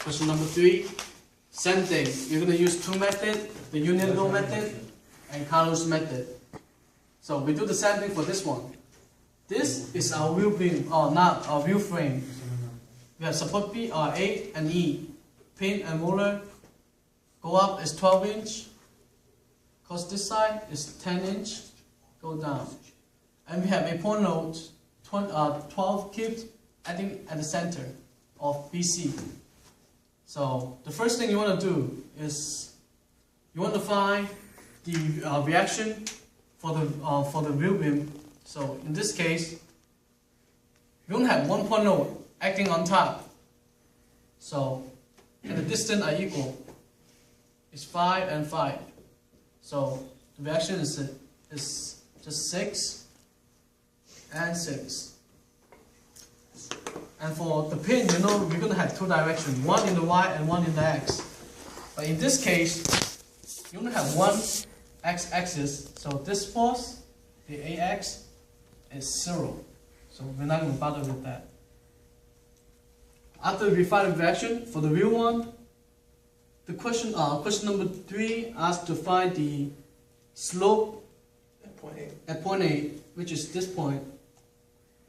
Question number 3, same thing. You're going to use two methods, the union law method and Carnot's method. So we do the same thing for this one. This is our wheel beam, or not our wheel frame. We have support B are A and E. Pin and roller go up is 12 inch. Cause this side is 10 inch. Go down. And we have a point load 12 kip adding at the center of BC. So the first thing you want to do is you want to find the reaction for the wheel beam. So in this case, you don't have one point load acting on top. So and the distance are equal. It's 5 and 5. So the reaction is just 6 and 6. And for the pin, you know we're going to have two directions, one in the Y and one in the X. But in this case, you only have one X-axis, so this force, the AX, is 0. So we're not going to bother with that. After we find the reaction for the real one, the question number 3 asks to find the slope at point A, which is this point.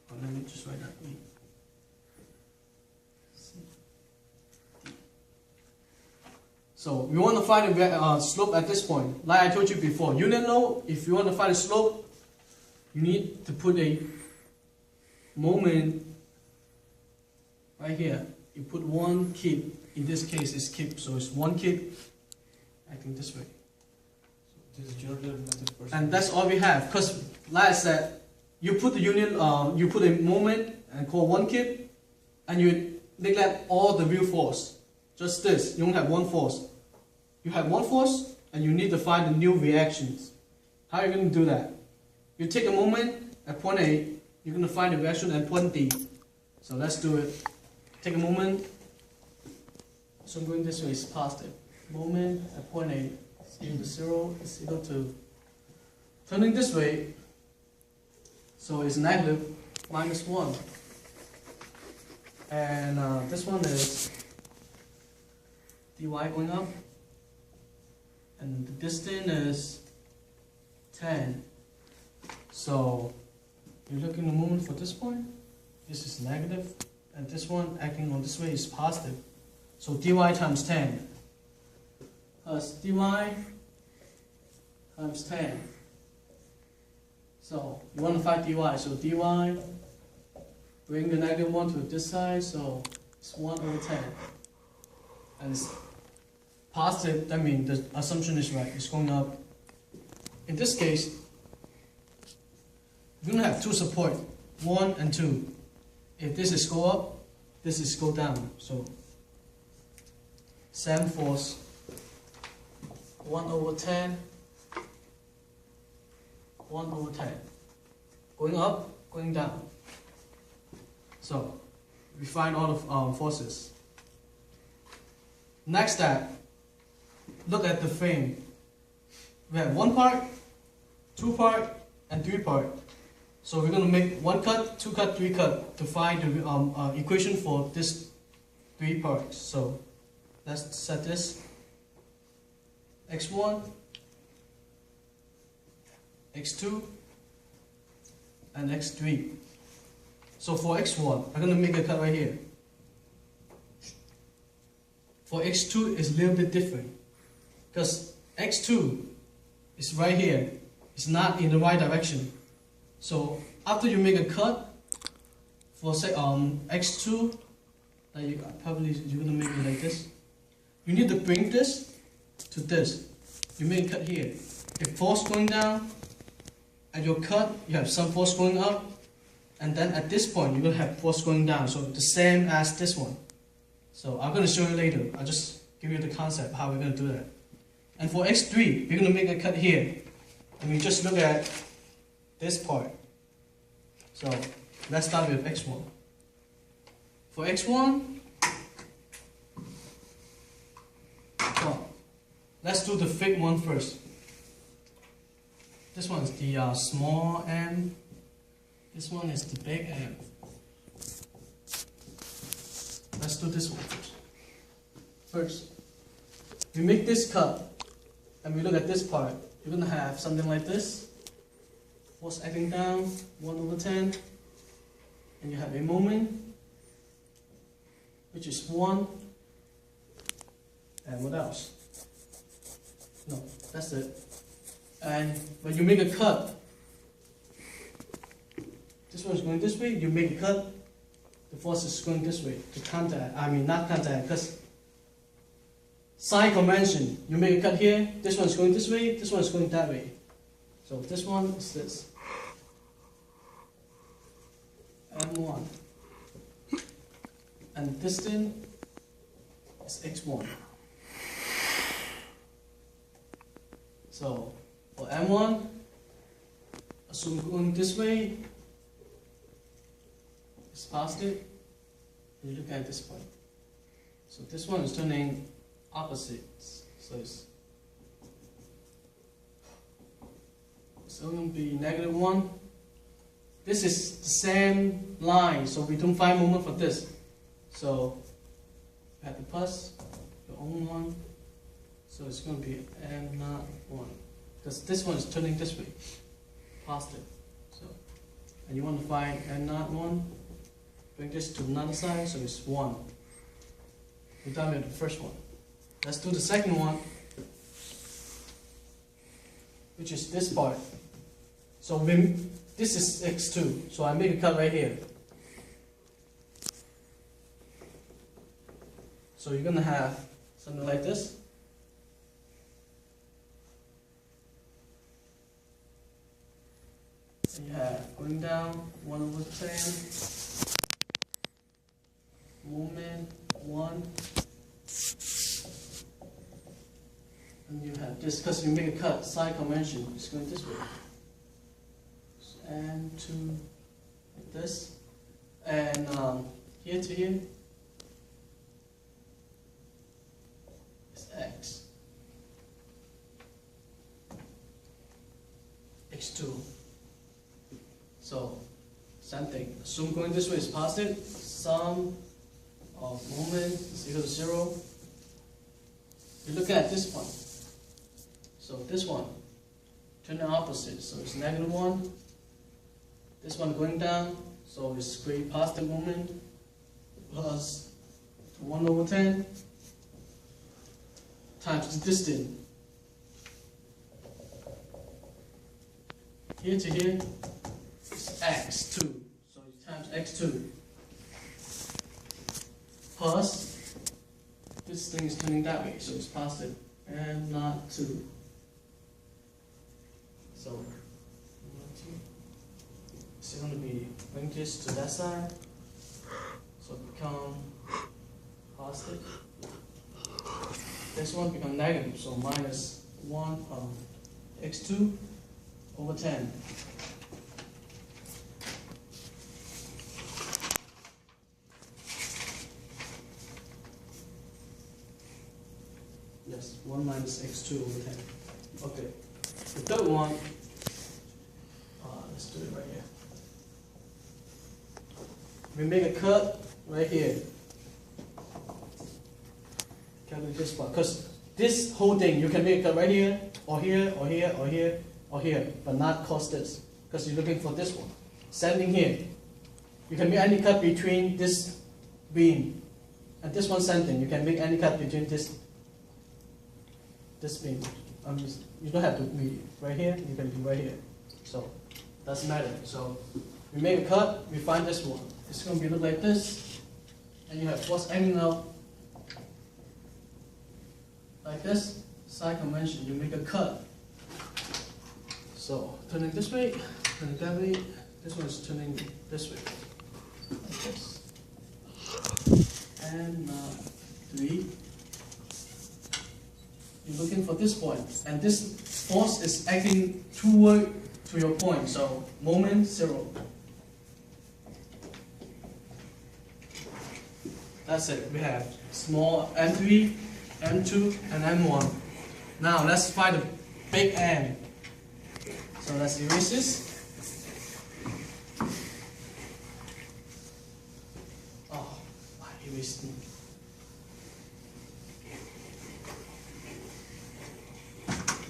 Oh, let me just write that E. So we want to find the slope at this point. Like I told you before, you didn't know if you want to find the slope, you need to put a moment right here. You put one kip. In this case, it's kip, so it's one kip acting this way. So this is Georgia method first. And that's all we have. Because, like I said, you put the union, you put a moment and call one kip, and you neglect all the real force. Just this. You don't have one force. You have one force, and you need to find the new reactions. How are you going to do that? You take a moment at point A, you're going to find the reaction at point D. So let's do it. Take a moment. So I'm going this way is positive. Moment at point A is equal to 0, is equal to turning this way. So it's negative -1. And this one is dy going up. And the distance is 10. So you're looking at the moment for this point. This is negative. And this one acting on this way is positive. So dy times 10 plus dy times 10. So you want to find dy. So dy, bring the -1 to this side. So it's 1/10. And it's positive, that means the assumption is right. It's going up. In this case, we're going to have two support, 1 and 2. If this is go up, this is go down. So same force, 1/10, 1/10. Going up, going down. So we find all of forces. Next step, look at the frame. We have 1 part, 2 part, and 3 part. So we're going to make 1 cut, 2 cut, 3 cut to find the equation for this 3 parts. So let's set this x1, x2, and x3. So for x1, I'm going to make a cut right here. For x2 is a little bit different because x2 is right here. It's not in the right direction. So after you make a cut for say x2, you're gonna make it like this. You need to bring this to this. You make a cut here. If force going down, at your cut you have some force going up, and then at this point you're gonna have force going down. So the same as this one. So I'm gonna show you later. I'll just give you the concept how we're gonna do that. And for x3, we're gonna make a cut here, and we just look at this part. So let's start with x1. For x1, well, let's do the big one first. This one is the small m. This one is the big M. Let's do this one first. first. We make this cut, and we look at this part. You're gonna have something like this. Force acting down, 1/10, and you have a moment, which is 1, and what else? No, that's it. And when you make a cut, this one is going this way, you make a cut, the force is going this way to counteract, not counteract, because sign convention, you make a cut here, this one is going this way, this one is going that way. So this one is this. M1. And distance is x1. So for M1, assume going this way, it's positive. You look at this point. So this one is turning opposites. So it's going to be -1. This is the same line, so we don't find moment for this. So at the plus, your own one. So it's going to be M01. Because this one is turning this way, positive. So, and you want to find M01, bring this to another side, so it's 1. We're done with the first one. Let's do the second one, which is this part. So this is x2, so I make a cut right here. So you're gonna have something like this. And you have going down 1/10, moment 1, and you have this because you make a cut, side convention, it's going this way. And to like this, and here to here is x, x2. So same thing. Assume going this way is positive. Sum of moment is equal to 0. You look at this one. So this one turn the opposite. So it's -1. This one going down, so it's great positive moment plus 1/10 times the distance. Here to here is x2, so you times x2 plus this thing is turning that way, so it's positive and not 2. So it's going to be bring this to that side, so it become positive. This one become negative, so -1 of x2/10. Yes, 1 minus x2/10. Okay, the third one, let's do it right here. We make a cut right here. Calculate this part, because this whole thing you can make a cut right here, or here, or here, or here, or here, but not cause this, because you're looking for this one. Same thing here. You can make any cut between this beam and this one. Same thing. You can make any cut between this beam. You don't have to be right here. You can be right here. So doesn't matter. So we make a cut. We find this one. It's going to be look like this, and you have force acting out like this. Side convention. You make a cut. So turning this way, turning that way. This one is turning this way, like this. And 3. You're looking for this point, and this force is acting toward to your point. So moment 0. That's it. We have small M3, M2, and M1. Now let's find the big M. So let's erase this. Oh, I erased it.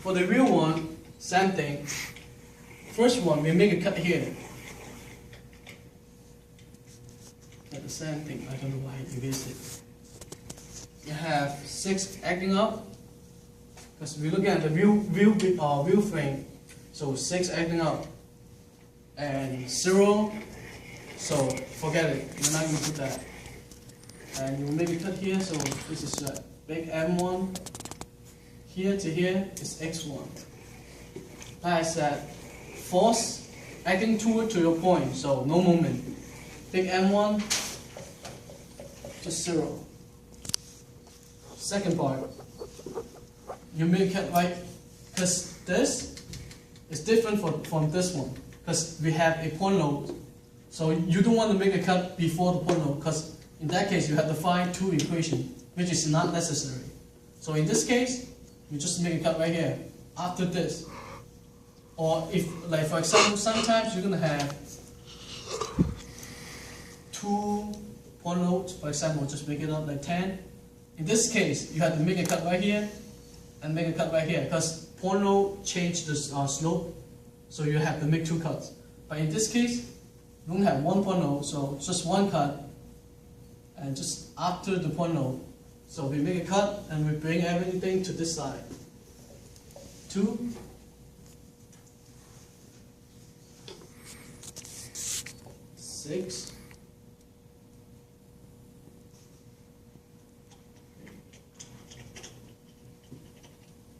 For the real one, same thing. First one, we make a cut here. At the same thing, I don't know why I erased it. You have 6 acting up, because we're looking at the view frame. So 6 acting up, and 0. So forget it. We're not going to put that. And you make a cut here. So this is big M1. Here to here is X1. Like I said, force acting toward to your point. So no moment. Big M1, just 0. Second part, you make it right, because this is different from this one, because we have a point load. So you don't want to make a cut before the point load, because in that case you have to find 2 equations, which is not necessary. So in this case, you just make a cut right here, after this. Or if, like for example, sometimes you're going to have 2 point loads, for example, just make it up like 10. In this case, you have to make a cut right here and make a cut right here, because point load change the slope, so you have to make 2 cuts. But in this case, you only have 1 point load, so just 1 cut, and just after the point load. So we make a cut and we bring everything to this side. 2. 6.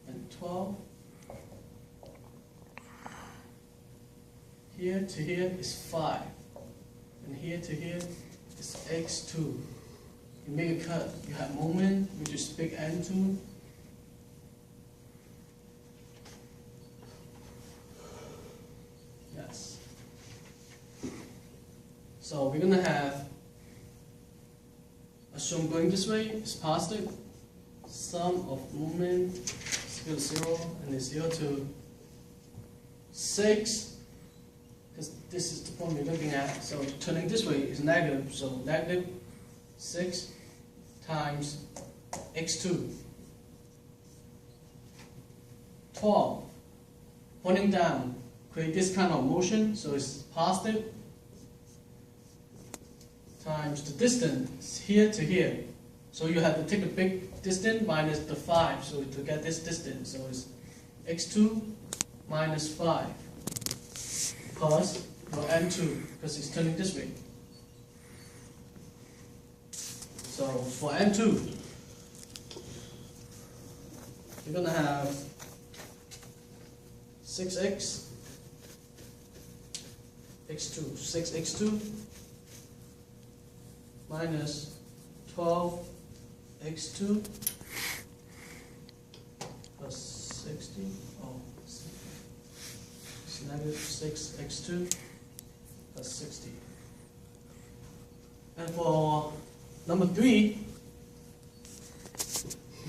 And 12. Here to here is 5. And here to here is X2. You make a cut, you have moment, which is big M2. Yes. So we're gonna have, assume going this way is positive. Sum of moment is equal to 0, and it's equal to 6. Because this is the point we're looking at. So turning this way is negative. So negative 6 times x2. 12. Pointing down, create this kind of motion. So it's positive times the distance here to here. So you have to take a big distance minus the 5. So to get this distance, so it's x2 minus 5. Plus your M2, because it's turning this way. So for M2, you're going to have 6x, x2, 6x2 minus 12x2 plus 60. Negative 6x2 plus 60. And for number 3,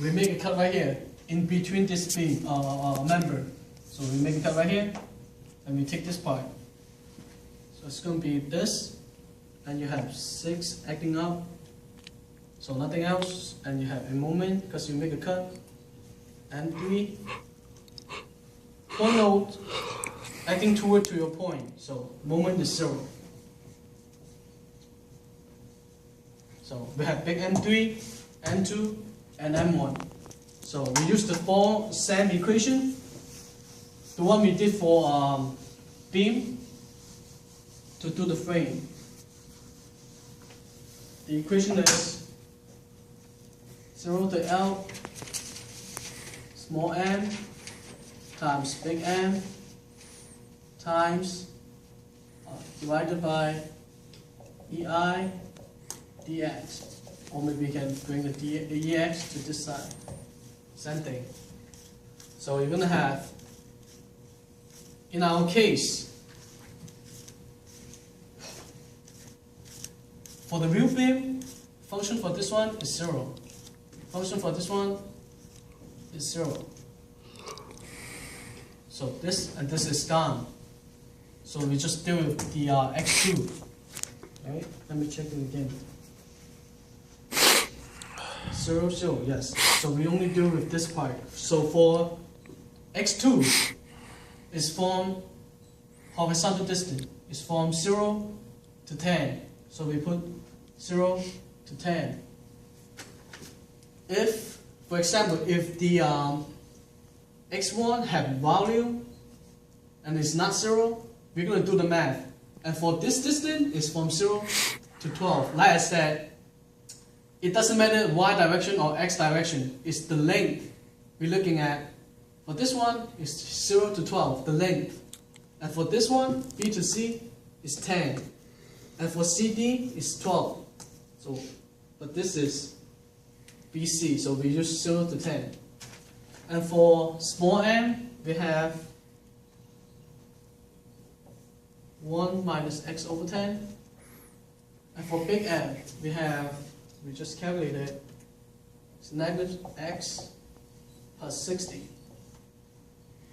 we make a cut right here in between this beam member. So we make a cut right here, and we take this part. So it's going to be this, and you have 6 acting up. So nothing else, and you have a moment because you make a cut. And 3, point load acting toward to your point, so moment is 0. So we have big M3, M2, and M1. So we use the 4 same equation, the one we did for beam, to do the frame. The equation is 0 to L, small m, times big M, times divided by EI dx, or maybe we can bring the EX to this side. Same thing. So you're going to have, in our case, for the real beam, function for this one is 0. Function for this one is 0. So this and this is gone. So we just deal with the x2. Right? Let me check it again. 0, 0, yes. So we only deal with this part. So for x2 is from horizontal distance. It's from 0 to 10. So we put 0 to 10. If, for example, if the x1 have value and it's not 0, we're going to do the math. And for this distance, it's from 0 to 12. Like I said, it doesn't matter y direction or x direction. It's the length we're looking at. For this one, it's 0 to 12, the length. And for this one, B to C, is 10. And for CD, it's 12. So, but this is BC, so we use 0 to 10. And for small m, we have 1 minus x over 10. And for big M, we just calculated, it's negative x plus 60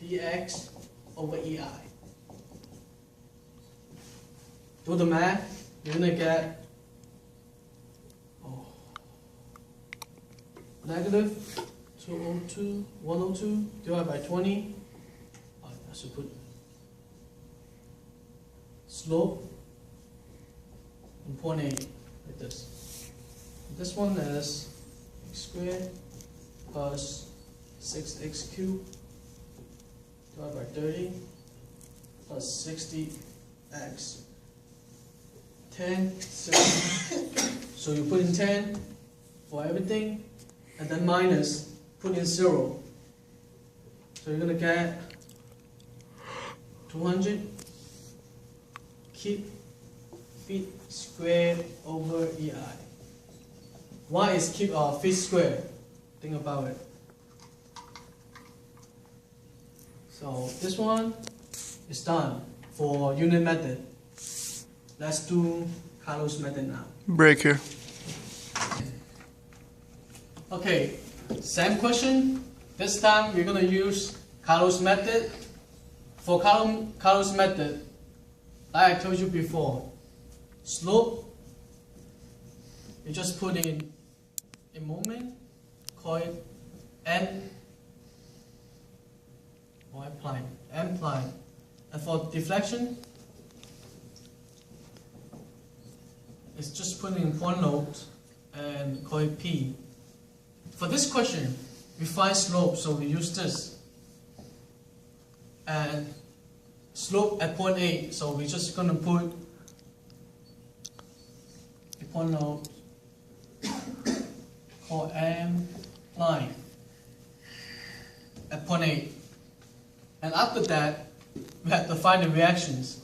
dx over EI. Do the math, you're going to get negative 102 divided by 20. I should put slope in 0.8 like this. This one is x squared plus 6x cubed divided by 30 plus 60x. 10, 60. So you put in 10 for everything, and then minus, put in 0. So you're going to get 200 feet squared over EI. Why is feet squared? Think about it. So this one is done for unit method. Let's do Carlos method now. Break here. Okay, same question. This time we're going to use Carlos method. For Carlos method, like I told you before, slope, you just put in a moment, call it n or m prime. And for deflection, it's just putting in one note and call it P. For this question, we find slope, so we use this. And slope at 0.8, so we're just going to put a point note called M line at 0.8. And after that, we have to find the reactions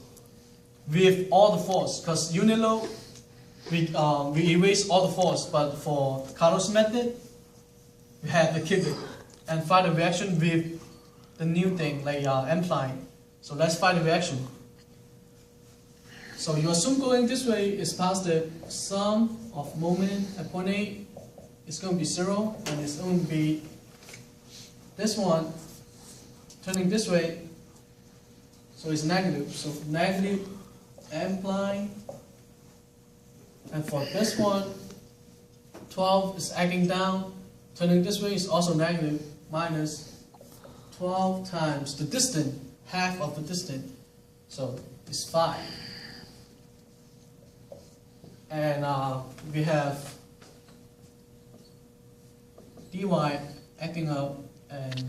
with all the force, because unit load, we erase all the force, but for Carlos method, we have to keep it and find the reaction with the new thing like M line. So let's find the reaction. So you assume going this way is positive. Sum of moment at 0.8 is going to be 0, and it's going to be this one turning this way, so it's negative. So negative M line. And for this one, 12 is acting down, turning this way is also negative, minus 12 times the distance, half of the distance, so it's 5. And we have dy acting up and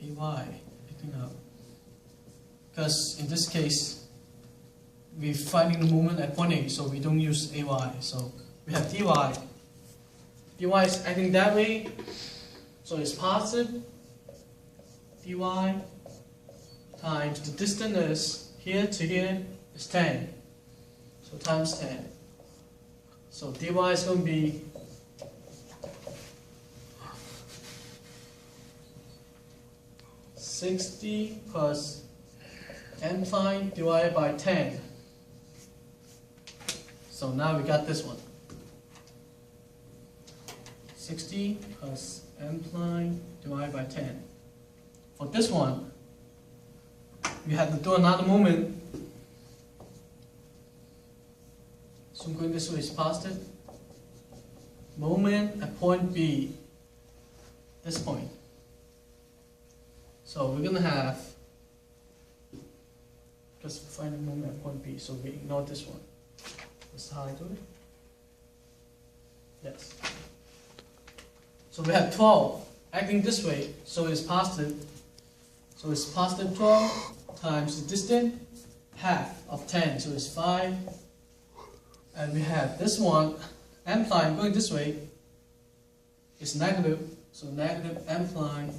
ay acting up, because in this case, we're finding the moment at 0.8, so we don't use ay. So we have dy. Dy is acting that way, so it's positive. Dy times the distance is here to here is 10. So times 10. So dy is going to be 60 plus m line divided by 10. So now we got this one. 60 plus m line divided by 10. For this one, we have to do another moment. So going this way is positive. Moment at point B, this point. So we're gonna have, just find a moment at point B, so we ignore this one. That's how I do it. Yes. So we have 12 acting this way, so it's positive. So it's positive 12 times the distance, half of 10, so it's 5. And we have this one, m prime going this way, is negative, so negative m prime.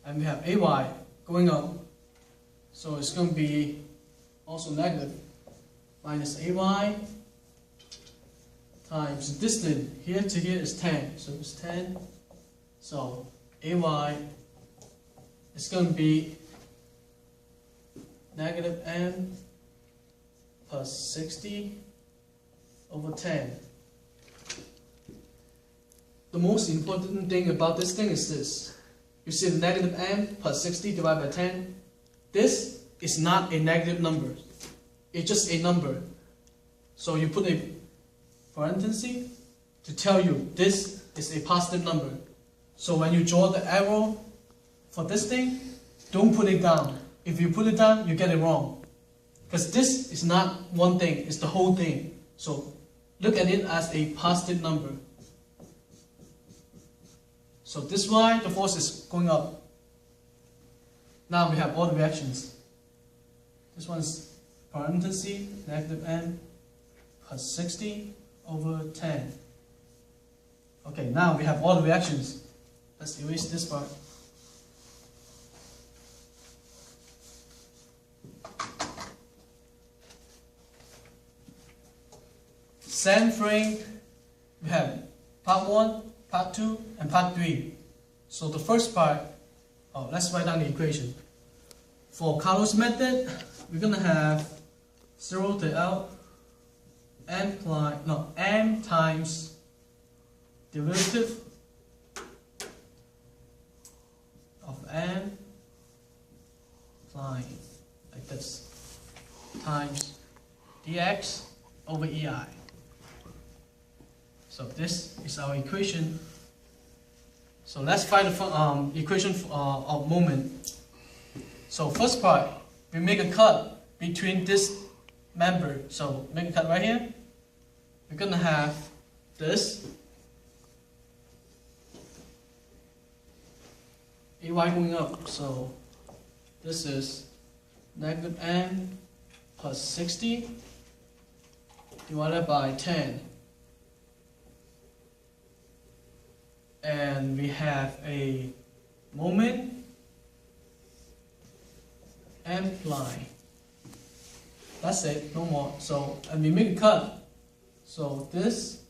And we have ay going up, so it's going to be also negative, minus ay times distance here to here is 10, so it's 10. So ay is going to be negative m plus 60 over 10. The most important thing about this thing is this. You see the negative m plus 60 divided by 10. This is not a negative number. It's just a number. So you put a parenthesis to tell you this is a positive number. So when you draw the arrow for this thing, don't put it down. If you put it down, you get it wrong. Because this is not one thing, it's the whole thing. So look at it as a positive number. So this is why the force is going up. Now we have all the reactions. This one's parenthesis, negative m plus 60 over 10. Okay, now we have all the reactions. Let's erase this part. Same frame, we have part 1, part 2, and part 3. So the first part, let's write down the equation. For Carnot's method, we're going to have 0 to L m times derivative of m line like this times dx over ei. So this is our equation. So let's find the equation of moment. So first part, we make a cut between this member. So make a cut right here. We're gonna have this ay going up. So this is negative m plus 60 divided by 10. And we have a moment m line. That's it, no more. So, and we make a cut. So this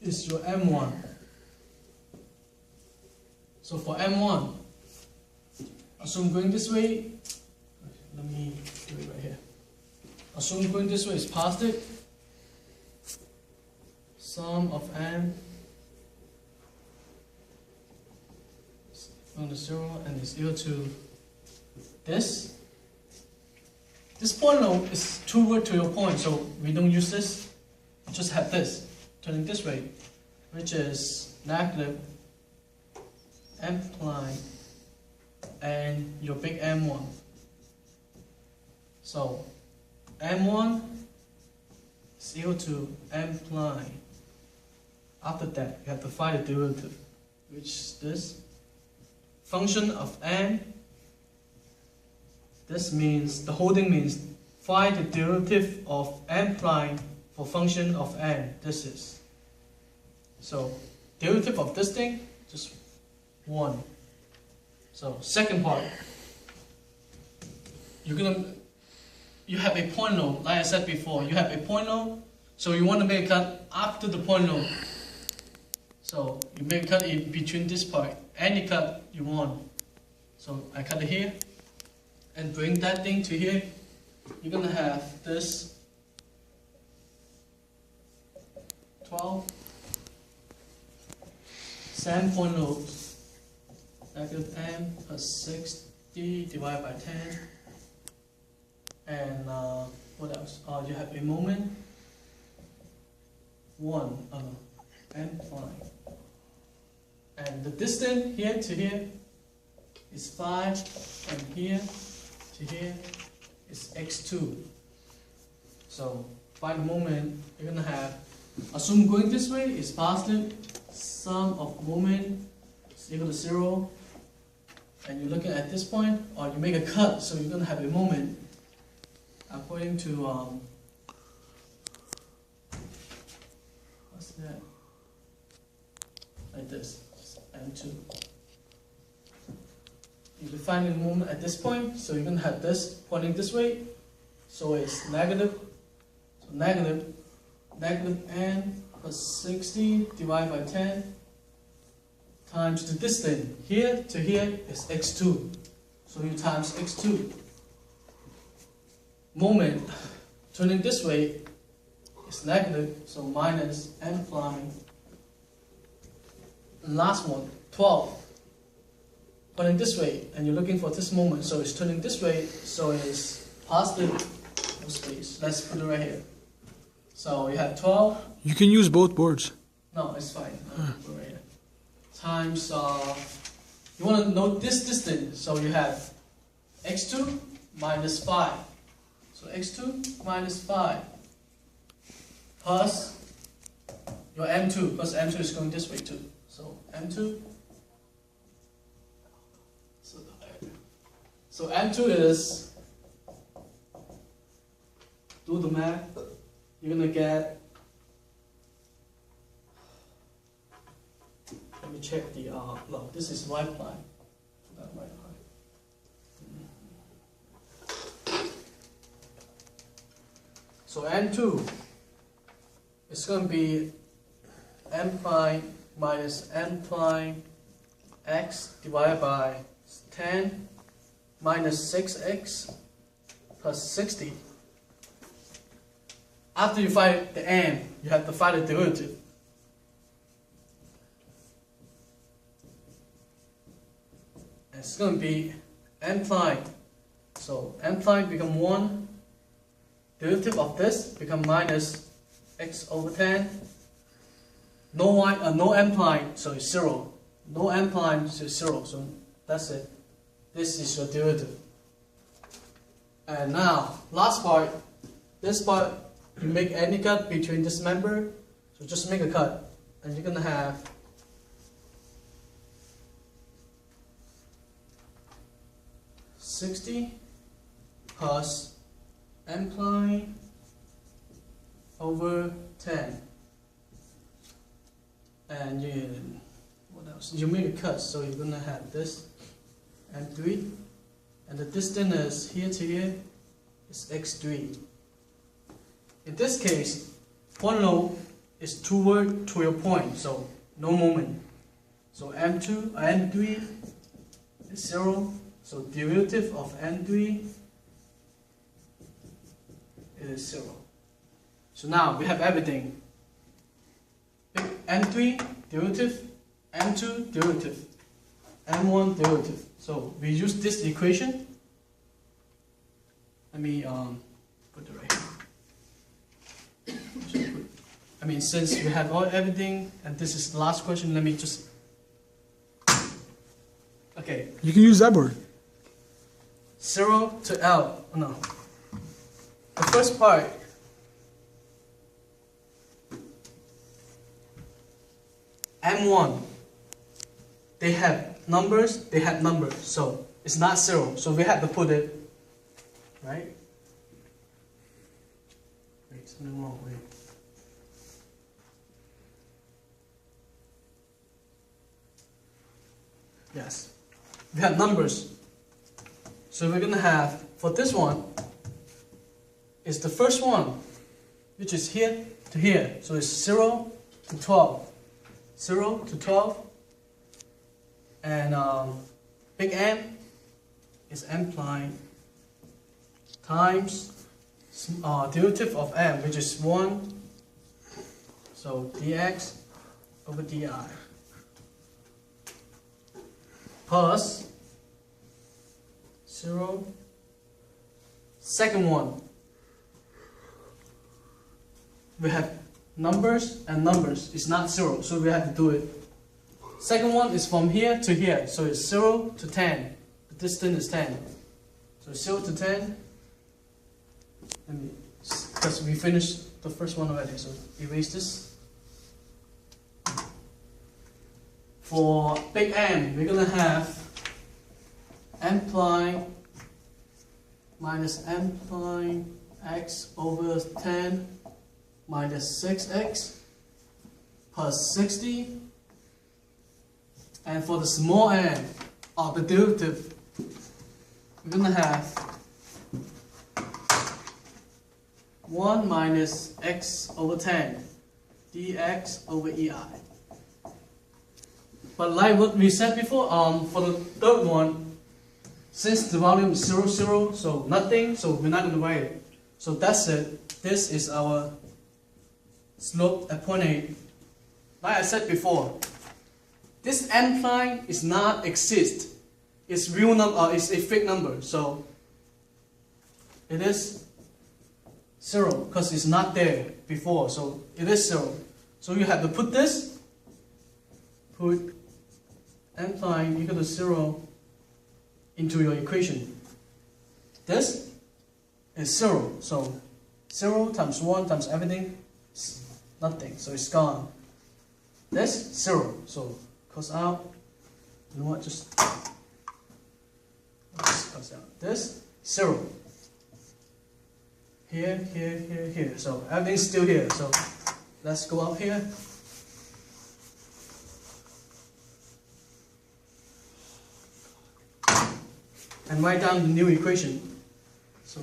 is your m1. So for m1, assume going this way. Let me do it right here. Assume going this way is positive. Sum of m on the 0 and is equal to this. This point now is toward to your point, so we don't use this. We just have this turning this way, which is negative m line and your big M1. So M1 is equal to m line. After that, you have to find the derivative, which is this. Function of n. This means, the whole thing means, find the derivative of m prime for function of n. This is. So, derivative of this thing, just 1. So, second part. You have a point node, like I said before, you have a point node, so you want to make a cut after the point node. So, you make a cut in between this part, any cut you want. So, I cut it here, and bring that thing to here. You're going to have this 12 same point nodes, negative m plus 60 divided by 10. And what else? You have a moment 1 m prime. And the distance here to here is 5, and here to here is x2. So find the moment you're gonna have. Assume going this way is positive. Sum of moment is equal to 0. And you're looking at this point, or you make a cut, so you're gonna have a moment according to what's that? Like this, M2. You define the moment at this point, so you're gonna have this pointing this way, so it's negative. So negative n plus 60 divided by 10 times the distance here to here is x2. So you times x2. Moment turning this way is negative, so minus n prime. And last one, 12. Turning this way, and you're looking for this moment, so it's turning this way, so it's positive. No space. Let's put it right here. So you have 12. You can use both boards. No, it's fine. Put it right here. Times, you want to know this distance, so you have x2 minus 5. So x2 minus 5 plus your m2, because m2 is going this way too. So m2. So m2 is, do the math, you're gonna get, let me check the, no, this is right line. That right line. So m2 is gonna be m prime minus n prime x divided by 10 minus 6x plus 60. After you find the n, you have to find the derivative. It's going to be n prime. So n prime become 1. Derivative of this become minus x over 10. No n prime, so it's 0. No n prime, so it's 0. So that's it. This is your derivative. And now, last part. This part, you make any cut between this member. So just make a cut. And you're going to have $60 plus n prime over 10. And what else? You make a cut, so you're going to have this m3, and the distance is here to here is x3. In this case, point load is toward to your point, so no moment. So n3 is 0, so derivative of n3 is 0. So now we have everything. n3 derivative, n2 derivative, n1 derivative. So we use this equation. Let me put it right here. I mean, since we have everything, and this is the last question, let me just. Okay. You can use that board. 0 to L. No. The first part. M1. They have numbers, they have numbers, so it's not 0, so we have to put it, right? Wait, something wrong, wait. Yes, we have numbers, so we're gonna have, for this one, it's the first one, which is here to here, so it's 0 to 12, 0 to 12, and big M is m prime times derivative of m, which is 1, so dx over di, plus 0. Second one, we have numbers and numbers, it's not 0, so we have to do it. Second one is from here to here, so it's 0 to 10. distance is 10. So 0 to 10. Because we finished the first one already, so erase this. For big M, we're gonna have m prime minus m prime x over 10 minus 6x plus 60. And for the small m, or the derivative, we're gonna have 1 minus x over 10 dx over ei. But like what we said before, for the third one, since the volume is 0, 0, so nothing, so we're not going to write it. So that's it. This is our slope at point A. Like I said before, this n prime is not exist. It's real number. It's a fake number. So it is 0 because it's not there before. So it is 0. So you have to put this. Put n prime equal to 0 into your equation. This is 0. So 0 times 1 times everything is nothing. So it's gone. This 0. So cross out. You know what? Just cross out. This 0. Here, here, here, here. So everything's still here. So let's go up here. And write down the new equation. So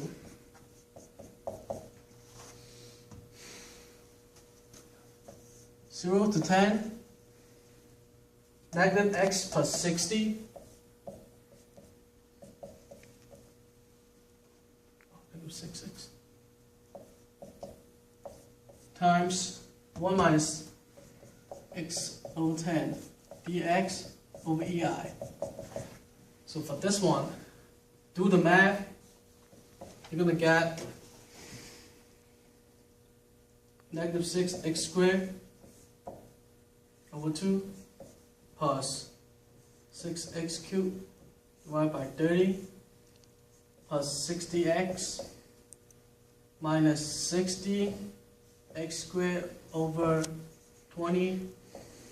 (0 to 10) negative x plus 60 negative 6x times 1 minus x over 10 dx over ei. So for this one, do the math, you're going to get negative 6x squared over 2 plus 6x cubed divided by 30 plus 60x minus 60 x squared over 20,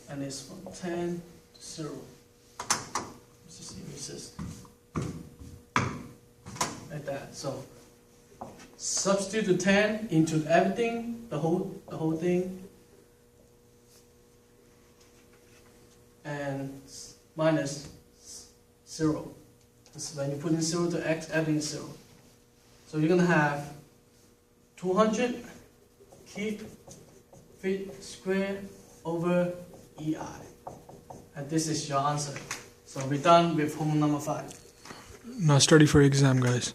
and it's from 10 to 0. Let's just erase this. Like that. So substitute the 10 into everything, the whole thing, and minus 0. This is when you put in 0 to x, everything is 0. So you're gonna have 200 feet squared over ei, and this is your answer. So we're done with homework number 5. Now study for exam, guys.